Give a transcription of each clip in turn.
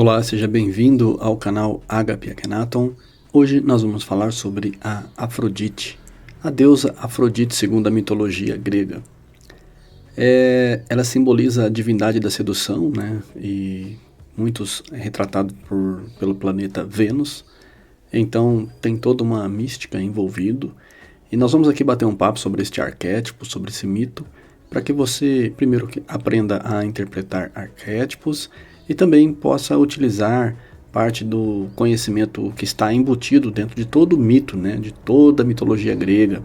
Olá, seja bem-vindo ao canal Agape Akhenaton. Hoje nós vamos falar sobre a Afrodite, a deusa Afrodite segundo a mitologia grega. Ela simboliza a divindade da sedução, né? E muitos é retratado pelo planeta Vênus. Então tem toda uma mística envolvido. E nós vamos aqui bater um papo sobre este arquétipo, sobre esse mito, para que você primeiro aprenda a interpretar arquétipos e também possa utilizar parte do conhecimento que está embutido dentro de todo o mito, né, de toda a mitologia grega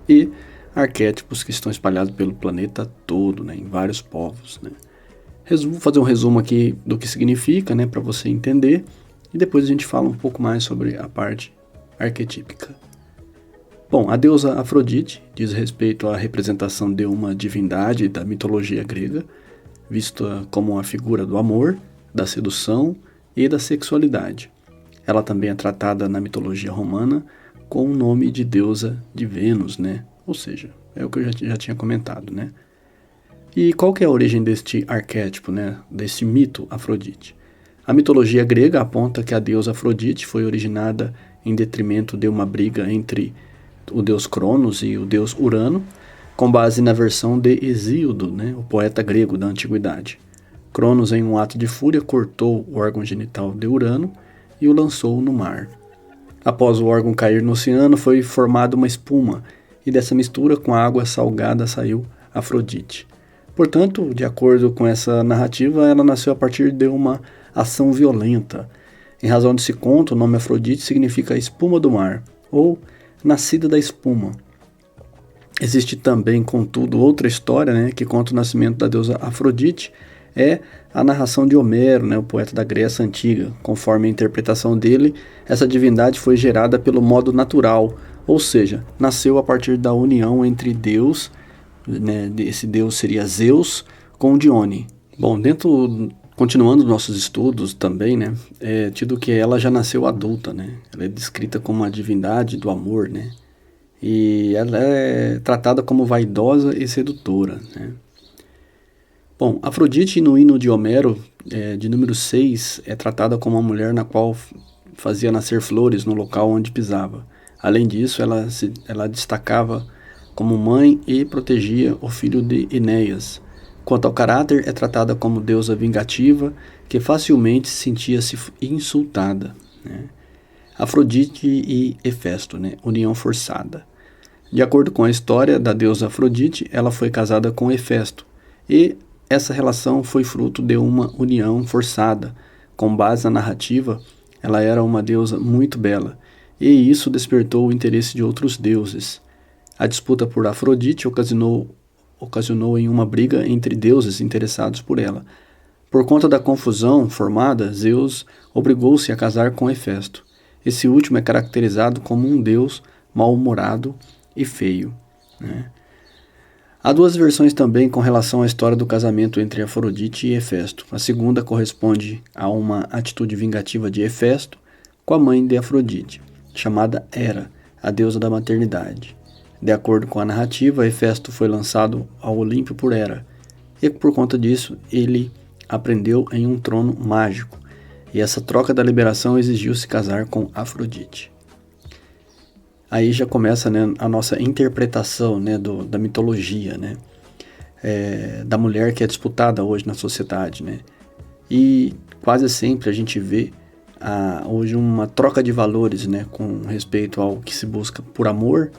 e arquétipos que estão espalhados pelo planeta todo, né, em vários povos, né. Vou fazer um resumo aqui do que significa, né, para você entender, e depois a gente fala um pouco mais sobre a parte arquetípica. Bom, a deusa Afrodite diz respeito à representação de uma divindade da mitologia grega, vista como uma figura do amor, da sedução e da sexualidade. Ela também é tratada na mitologia romana com o nome de deusa de Vênus, né? Ou seja, é o que eu já tinha comentado, né? E qual que é a origem deste arquétipo, né? Deste mito Afrodite? A mitologia grega aponta que a deusa Afrodite foi originada em detrimento de uma briga entre o deus Cronos e o deus Urano, com base na versão de Hesíodo, né, o poeta grego da antiguidade. Cronos, em um ato de fúria, cortou o órgão genital de Urano e o lançou no mar. Após o órgão cair no oceano, foi formada uma espuma, e dessa mistura com a água salgada saiu Afrodite. Portanto, de acordo com essa narrativa, ela nasceu a partir de uma ação violenta. Em razão desse conto, o nome Afrodite significa espuma do mar, ou nascida da espuma. Existe também, contudo, outra história, né, que conta o nascimento da deusa Afrodite, é a narração de Homero, né, o poeta da Grécia Antiga. Conforme a interpretação dele, essa divindade foi gerada pelo modo natural, ou seja, nasceu a partir da união entre Deus, né, esse Deus seria Zeus, com Dione. Bom, continuando nossos estudos também, né, é tido que ela já nasceu adulta, né, ela é descrita como a divindade do amor, né, e ela é tratada como vaidosa e sedutora, né. Bom, Afrodite no hino de Homero, de número 6, é tratada como uma mulher na qual fazia nascer flores no local onde pisava. Além disso, ela destacava como mãe e protegia o filho de Enéas. Quanto ao caráter, é tratada como deusa vingativa, que facilmente sentia-se insultada, né? Afrodite e Hefesto, né? União forçada. De acordo com a história da deusa Afrodite, ela foi casada com Hefesto, e essa relação foi fruto de uma união forçada. Com base na narrativa, ela era uma deusa muito bela, e isso despertou o interesse de outros deuses. A disputa por Afrodite ocasionou em uma briga entre deuses interessados por ela. Por conta da confusão formada, Zeus obrigou-se a casar com Hefesto. Esse último é caracterizado como um deus mal-humorado e feio, né? Há duas versões também com relação à história do casamento entre Afrodite e Hefesto. A segunda corresponde a uma atitude vingativa de Hefesto com a mãe de Afrodite, chamada Hera, a deusa da maternidade. De acordo com a narrativa, Hefesto foi lançado ao Olímpio por Hera, e por conta disso ele aprendeu em um trono mágico, e essa troca da liberação exigiu se casar com Afrodite. Aí já começa, né, a nossa interpretação, né, da mitologia, né, da mulher que é disputada hoje na sociedade, né, e quase sempre a gente vê hoje uma troca de valores, né, com respeito ao que se busca por amor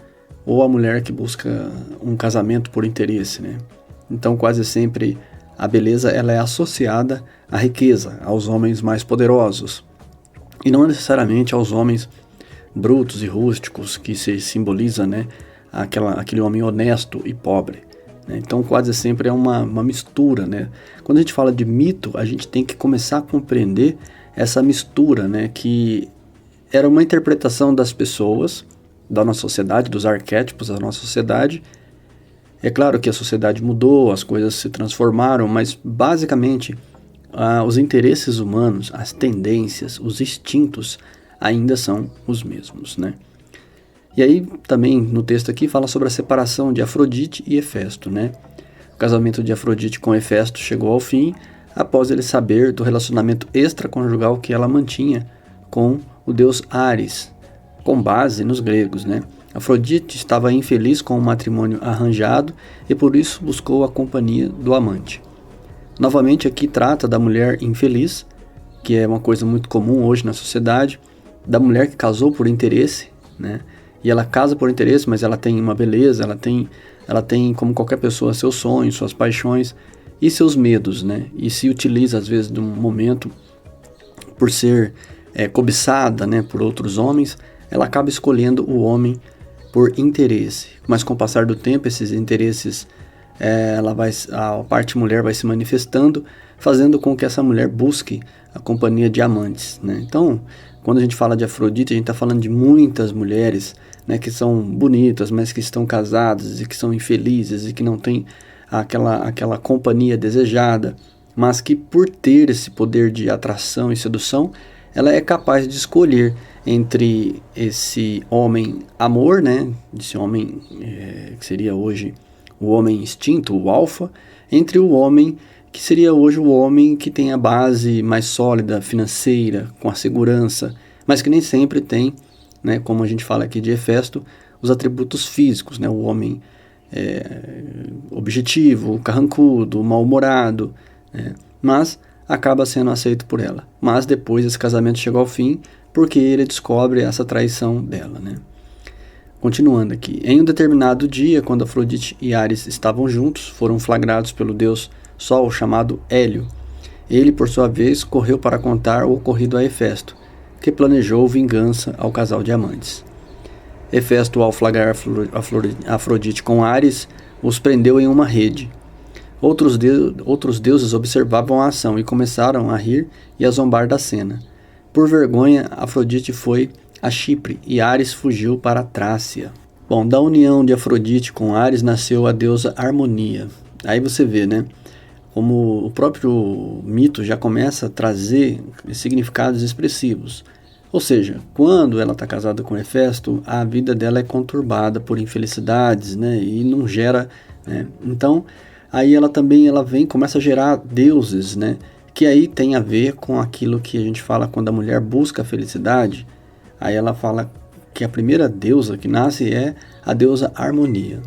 ou a mulher que busca um casamento por interesse, né. Então quase sempre a beleza ela é associada à riqueza, aos homens mais poderosos, e não necessariamente aos homens brutos e rústicos, que se simboliza, né, aquele homem honesto e pobre, né? Então quase sempre é uma mistura, né? Quando a gente fala de mito, a gente tem que começar a compreender essa mistura, né, que era uma interpretação das pessoas, da nossa sociedade, dos arquétipos da nossa sociedade. É claro que a sociedade mudou, as coisas se transformaram, mas basicamente os interesses humanos, as tendências, os instintos ainda são os mesmos, né? E aí também no texto aqui fala sobre a separação de Afrodite e Hefesto, né? O casamento de Afrodite com Hefesto chegou ao fim, após ele saber do relacionamento extraconjugal que ela mantinha com o deus Ares, com base nos gregos, né? Afrodite estava infeliz com o matrimônio arranjado e por isso buscou a companhia do amante. Novamente aqui trata da mulher infeliz, que é uma coisa muito comum hoje na sociedade, da mulher que casou por interesse, né? E ela casa por interesse, mas ela tem uma beleza, ela tem como qualquer pessoa seus sonhos, suas paixões e seus medos, né? E se utiliza às vezes de um momento por ser cobiçada, né, por outros homens, ela acaba escolhendo o homem por interesse. Mas com o passar do tempo, esses interesses, a parte mulher vai se manifestando, fazendo com que essa mulher busque a companhia de amantes, né? Então, quando a gente fala de Afrodite, a gente está falando de muitas mulheres, né, que são bonitas, mas que estão casadas e que são infelizes e que não têm aquela companhia desejada, mas que por ter esse poder de atração e sedução, ela é capaz de escolher entre esse homem amor, né, esse homem que seria hoje o homem instinto, o alfa, entre o homem que seria hoje o homem que tem a base mais sólida, financeira, com a segurança, mas que nem sempre tem, né, como a gente fala aqui de Hefesto, os atributos físicos, né, o homem objetivo, carrancudo, mal-humorado, né, mas acaba sendo aceito por ela. Mas depois esse casamento chega ao fim porque ele descobre essa traição dela, né? Continuando aqui, em um determinado dia, quando Afrodite e Ares estavam juntos, foram flagrados pelo deus Sol chamado Hélio. Ele, por sua vez, correu para contar o ocorrido a Hefesto, que planejou vingança ao casal de amantes. Hefesto, ao flagrar Afrodite com Ares, os prendeu em uma rede. Outros deuses observavam a ação e começaram a rir e a zombar da cena. Por vergonha, Afrodite foi a Chipre e Ares fugiu para a Trácia. Bom, da união de Afrodite com Ares nasceu a deusa Harmonia. Aí você vê, né? Como o próprio mito já começa a trazer significados expressivos. Ou seja, quando ela está casada com Hefesto, a vida dela é conturbada por infelicidades, né? E não gera, né? Então, aí ela começa a gerar deuses, né? Que aí tem a ver com aquilo que a gente fala quando a mulher busca a felicidade. Aí ela fala que a primeira deusa que nasce é a deusa Harmonia.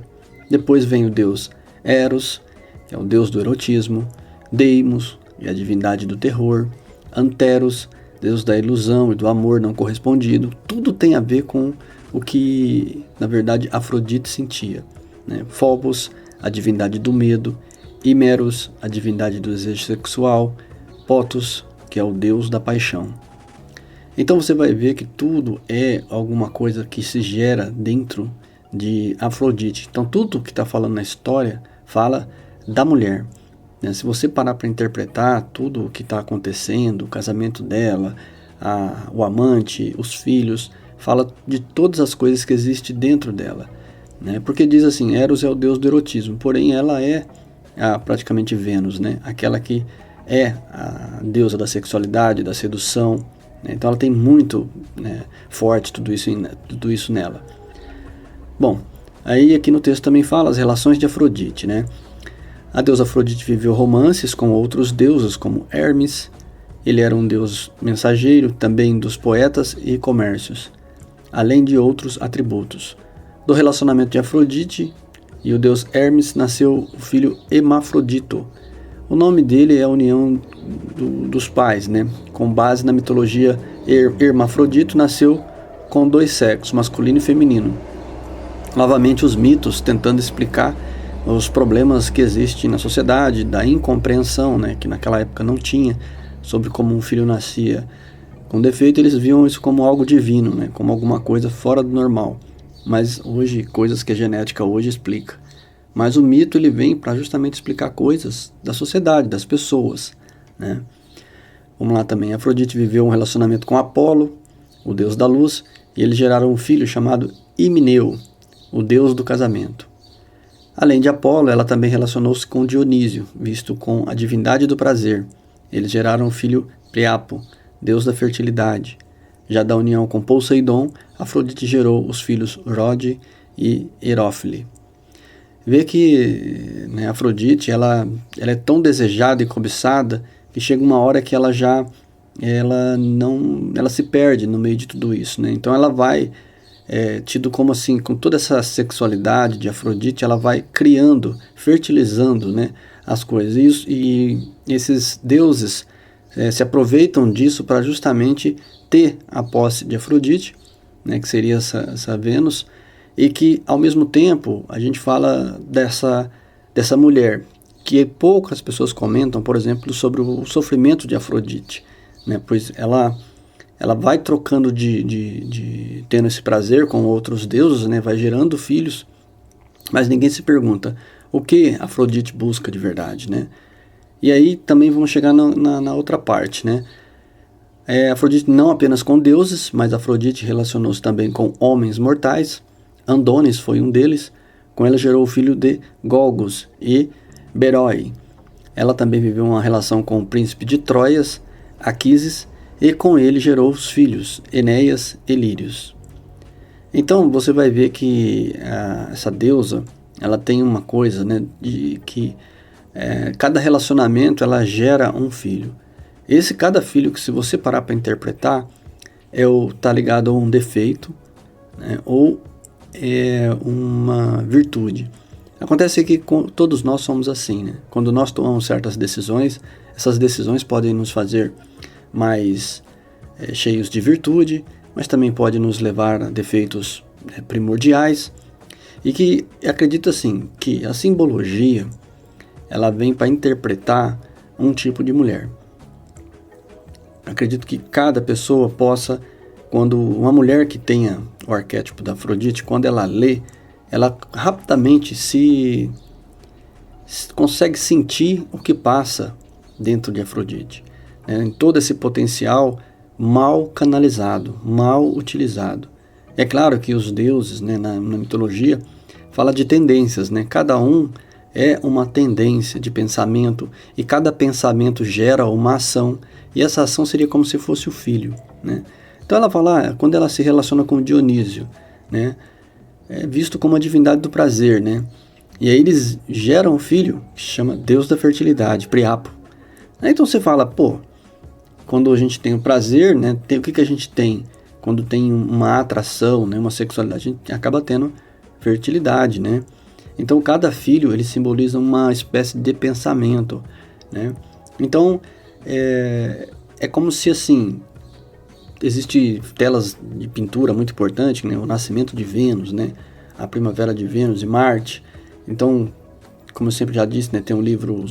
Depois vem o deus Eros, que é o deus do erotismo, Deimos, que é a divindade do terror, Anteros, deus da ilusão e do amor não correspondido. Tudo tem a ver com o que, na verdade, Afrodite sentia, né? Phobos, a divindade do medo, Himeros, a divindade do desejo sexual, Potos, que é o deus da paixão. Então você vai ver que tudo é alguma coisa que se gera dentro de Afrodite. Então tudo que está falando na história fala da mulher, né? Se você parar para interpretar tudo o que está acontecendo, o casamento dela, o amante, os filhos, fala de todas as coisas que existem dentro dela, né? Porque diz assim, Eros é o deus do erotismo, porém ela é praticamente Vênus, né? Aquela que é a deusa da sexualidade, da sedução, né? Então ela tem muito, né, forte tudo isso nela. Bom, aí aqui no texto também fala as relações de Afrodite, né? A deusa Afrodite viveu romances com outros deuses como Hermes. Ele era um deus mensageiro também dos poetas e comércios, além de outros atributos. Do relacionamento de Afrodite e o deus Hermes nasceu o filho Hermafrodito. O nome dele é a união dos pais, né? Com base na mitologia, Hermafrodito nasceu com dois sexos, masculino e feminino. Novamente os mitos tentando explicar os problemas que existem na sociedade, da incompreensão, né? Que naquela época não tinha, sobre como um filho nascia com defeito. Eles viam isso como algo divino, né? Como alguma coisa fora do normal. Mas hoje, coisas que a genética hoje explica. Mas o mito ele vem para justamente explicar coisas da sociedade, das pessoas, né? Vamos lá também. Afrodite viveu um relacionamento com Apolo, o deus da luz, e eles geraram um filho chamado Himeneu, o deus do casamento. Além de Apolo, ela também relacionou-se com Dionísio, visto com a divindade do prazer. Eles geraram o filho Priapo, deus da fertilidade. Já da união com Poseidon, Afrodite gerou os filhos Rode e Herófile. Vê que, né, Afrodite ela é tão desejada e cobiçada e chega uma hora que ela se perde no meio de tudo isso, né? Então ela vai, tido como assim, com toda essa sexualidade de Afrodite, ela vai criando, fertilizando, né, as coisas. E esses deuses se aproveitam disso para justamente ter a posse de Afrodite, né, que seria essa Vênus, e que ao mesmo tempo a gente fala dessa mulher, que poucas pessoas comentam, por exemplo, sobre o sofrimento de Afrodite, né, pois ela vai trocando tendo esse prazer com outros deuses, né, vai gerando filhos, mas ninguém se pergunta o que Afrodite busca de verdade, né? E aí também vamos chegar na outra parte, né? Afrodite não apenas com deuses, mas Afrodite relacionou-se também com homens mortais. Andonis foi um deles. Com ela gerou o filho de Golgos e Berói. Ela também viveu uma relação com o príncipe de Troias, Aquises, e com ele gerou os filhos Enéas e Lírios. Então você vai ver que essa deusa, ela tem uma coisa, né, de que cada relacionamento ela gera um filho. Cada filho, que se você parar para interpretar, tá ligado a um defeito, né, ou uma virtude. Acontece que todos nós somos assim, né? Quando nós tomamos certas decisões, essas decisões podem nos fazer mais cheios de virtude, mas também pode nos levar a defeitos primordiais. E que acredito assim, que a simbologia ela vem para interpretar um tipo de mulher. Acredito que cada pessoa possa, quando uma mulher que tenha o arquétipo da Afrodite, quando ela lê, ela rapidamente consegue sentir o que passa dentro de Afrodite, né? Em todo esse potencial mal canalizado, mal utilizado. É claro que os deuses, né, na mitologia, fala de tendências, né? Cada um é uma tendência de pensamento e cada pensamento gera uma ação, e essa ação seria como se fosse o filho, né? Então ela fala, quando ela se relaciona com Dionísio, né, é visto como a divindade do prazer, né? E aí eles geram um filho que se chama Deus da fertilidade, Priapo. Então você fala, quando a gente tem o prazer, né, o que a gente tem? Quando tem uma atração, né, uma sexualidade, a gente acaba tendo fertilidade, né? Então cada filho ele simboliza uma espécie de pensamento, né? Então é como se assim, existe telas de pintura muito importante, né? O nascimento de Vênus, né? A primavera de Vênus e Marte. Então, como eu sempre já disse, né, tem um livro,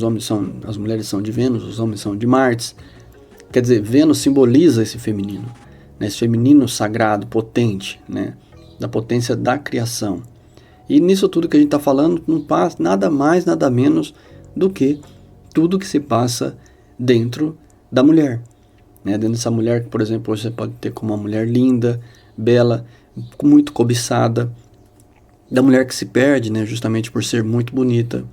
as mulheres são de Vênus, os homens são de Marte. Quer dizer, Vênus simboliza esse feminino, né, esse feminino sagrado, potente, né, da potência da criação. E nisso tudo que a gente está falando, não passa nada mais, nada menos do que tudo que se passa dentro da mulher. Né? Dentro dessa mulher, por exemplo, você pode ter como uma mulher linda, bela, muito cobiçada, da mulher que se perde, né, justamente por ser muito bonita,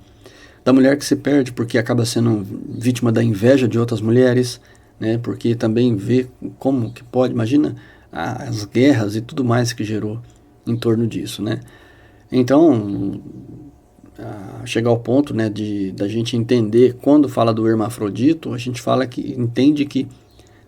da mulher que se perde porque acaba sendo vítima da inveja de outras mulheres, né, porque também vê como que pode, imagina as guerras e tudo mais que gerou em torno disso, né. Então, chegar ao ponto, né, da gente entender, quando fala do hermafrodito, a gente entende que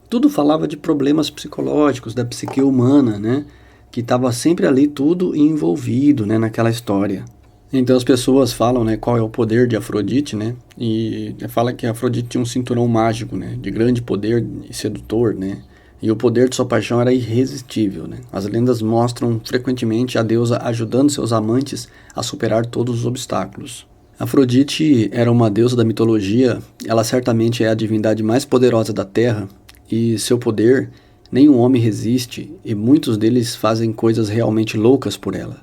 tudo falava de problemas psicológicos, da psique humana, né, que estava sempre ali tudo envolvido, né, naquela história. Então as pessoas falam, né, qual é o poder de Afrodite, né, e fala que Afrodite tinha um cinturão mágico, né, de grande poder e sedutor, né, e o poder de sua paixão era irresistível, né. As lendas mostram frequentemente a deusa ajudando seus amantes a superar todos os obstáculos. Afrodite era uma deusa da mitologia, ela certamente é a divindade mais poderosa da Terra, e seu poder nenhum homem resiste, e muitos deles fazem coisas realmente loucas por ela.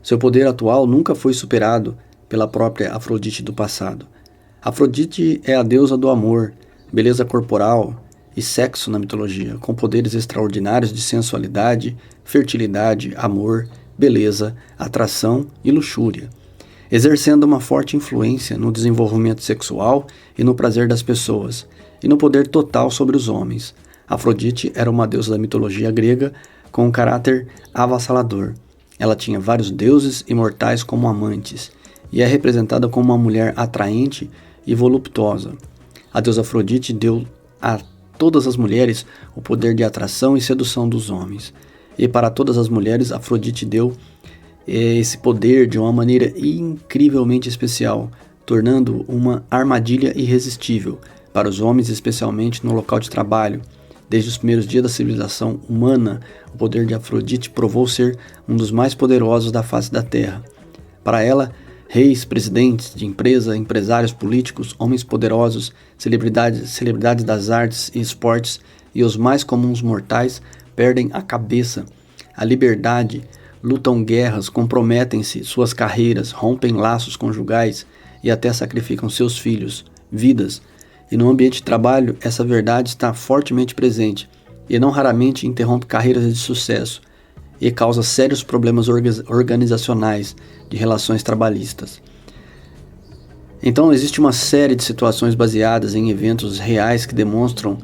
Seu poder atual nunca foi superado pela própria Afrodite do passado. Afrodite é a deusa do amor, beleza corporal e sexo na mitologia, com poderes extraordinários de sensualidade, fertilidade, amor, beleza, atração e luxúria, exercendo uma forte influência no desenvolvimento sexual e no prazer das pessoas, e no poder total sobre os homens. Afrodite era uma deusa da mitologia grega com um caráter avassalador. Ela tinha vários deuses imortais como amantes, e é representada como uma mulher atraente e voluptuosa. A deusa Afrodite deu a todas as mulheres o poder de atração e sedução dos homens. E para todas as mulheres, Afrodite deu esse poder de uma maneira incrivelmente especial, tornando uma armadilha irresistível para os homens, especialmente no local de trabalho. Desde os primeiros dias da civilização humana, o poder de Afrodite provou ser um dos mais poderosos da face da Terra. Para ela, reis, presidentes de empresa, empresários políticos, homens poderosos, celebridades das artes e esportes e os mais comuns mortais perdem a cabeça, a liberdade, lutam guerras, comprometem-se suas carreiras, rompem laços conjugais e até sacrificam seus filhos, vidas. E no ambiente de trabalho, essa verdade está fortemente presente e não raramente interrompe carreiras de sucesso e causa sérios problemas organizacionais de relações trabalhistas. Então, existe uma série de situações baseadas em eventos reais que demonstram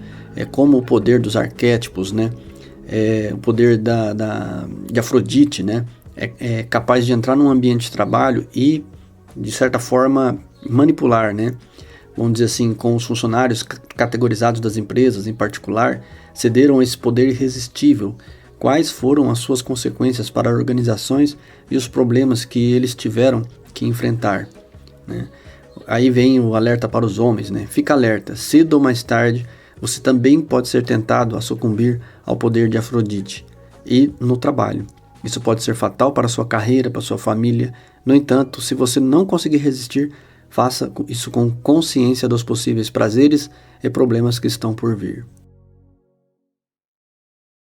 como o poder dos arquétipos, né? O poder de Afrodite, né? É capaz de entrar num ambiente de trabalho e, de certa forma, manipular, né? Vamos dizer assim, com os funcionários categorizados das empresas, em particular, cederam a esse poder irresistível. Quais foram as suas consequências para organizações e os problemas que eles tiveram que enfrentar, né? Aí vem o alerta para os homens, né? Fica alerta, cedo ou mais tarde, você também pode ser tentado a sucumbir ao poder de Afrodite e no trabalho. Isso pode ser fatal para a sua carreira, para a sua família. No entanto, se você não conseguir resistir, faça isso com consciência dos possíveis prazeres e problemas que estão por vir.